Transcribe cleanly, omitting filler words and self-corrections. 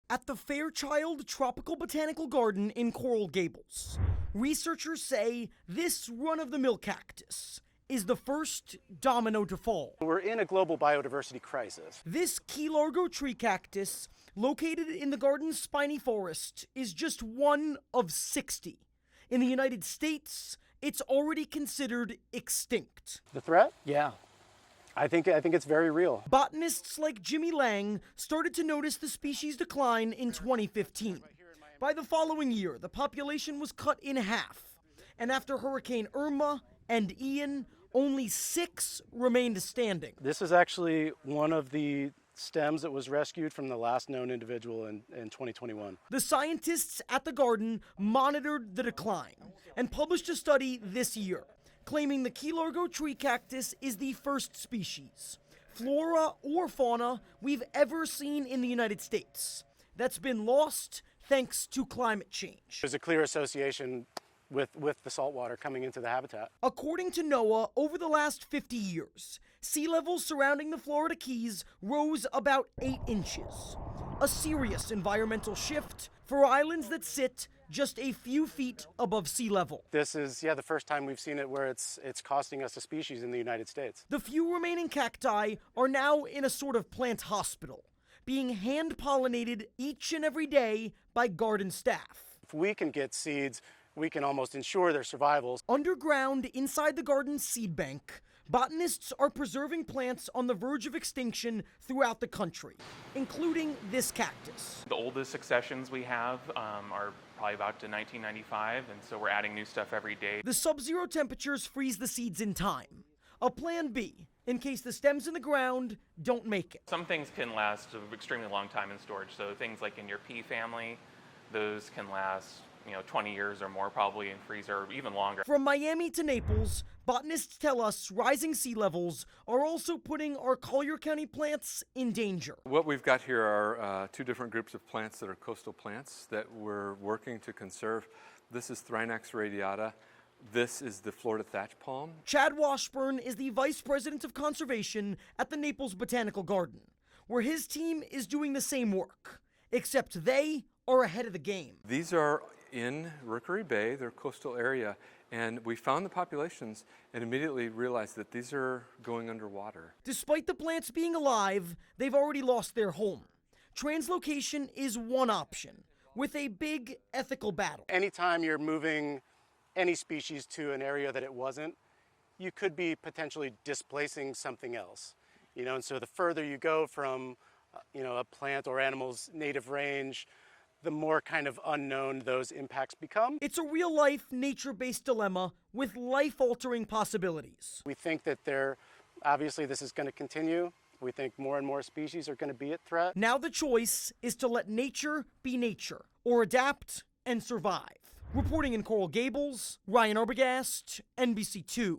At the Fairchild Tropical Botanical Garden in Coral Gables, researchers say this run-of-the-mill cactus is the first domino to fall. We're in a global biodiversity crisis. This Key Largo tree cactus, located in the garden's spiny forest, is just one of 60. In the United States, it's already considered extinct. The threat? Yeah. I think it's very real. Botanists like Jimmy Lang started to notice the species decline in 2015. By the following year, the population was cut in half. And after Hurricane Irma and Ian, only 6 remained standing. This is actually one of the stems that was rescued from the last known individual in 2021. The scientists at the garden monitored the decline and published a study this year, claiming the Key Largo tree cactus is the first species, flora or fauna, we've ever seen in the United States that's been lost thanks to climate change. There's a clear association with the saltwater coming into the habitat. According to NOAA, over the last 50 years, sea levels surrounding the Florida Keys rose about 8 inches. A serious environmental shift for islands that sit just a few feet above sea level. This is, the first time we've seen it where it's costing us a species in the United States. The few remaining cacti are now in a sort of plant hospital, being hand-pollinated each and every day by garden staff. If we can get seeds, we can almost ensure their survival. Underground inside the garden's seed bank, botanists are preserving plants on the verge of extinction throughout the country, including this cactus. The oldest successions we have are probably about to 1995, and so we're adding new stuff every day. The sub-zero temperatures freeze the seeds in time. A plan B, in case the stems in the ground don't make it. Some things can last an extremely long time in storage, so things like in your pea family, those can last 20 years or more probably in freezer, or even longer. From Miami to Naples, botanists tell us rising sea levels are also putting our Collier County plants in danger. What we've got here are 2 different groups of plants that are coastal plants that we're working to conserve. This is Thrinax radiata. This is the Florida thatch palm. Chad Washburn is the Vice President of Conservation at the Naples Botanical Garden, where his team is doing the same work, except they are ahead of the game. These are in Rookery Bay, their coastal area, and we found the populations and immediately realized that these are going underwater. Despite the plants being alive, they've already lost their home. Translocation is one option, with a big ethical battle. Anytime you're moving any species to an area that it wasn't, you could be potentially displacing something else. And so the further you go from a plant or animal's native range, the more kind of unknown those impacts become. It's a real-life, nature-based dilemma with life-altering possibilities. We think that obviously this is going to continue. We think more and more species are going to be at threat. Now the choice is to let nature be nature, or adapt and survive. Reporting in Coral Gables, Ryan Arbogast, NBC2.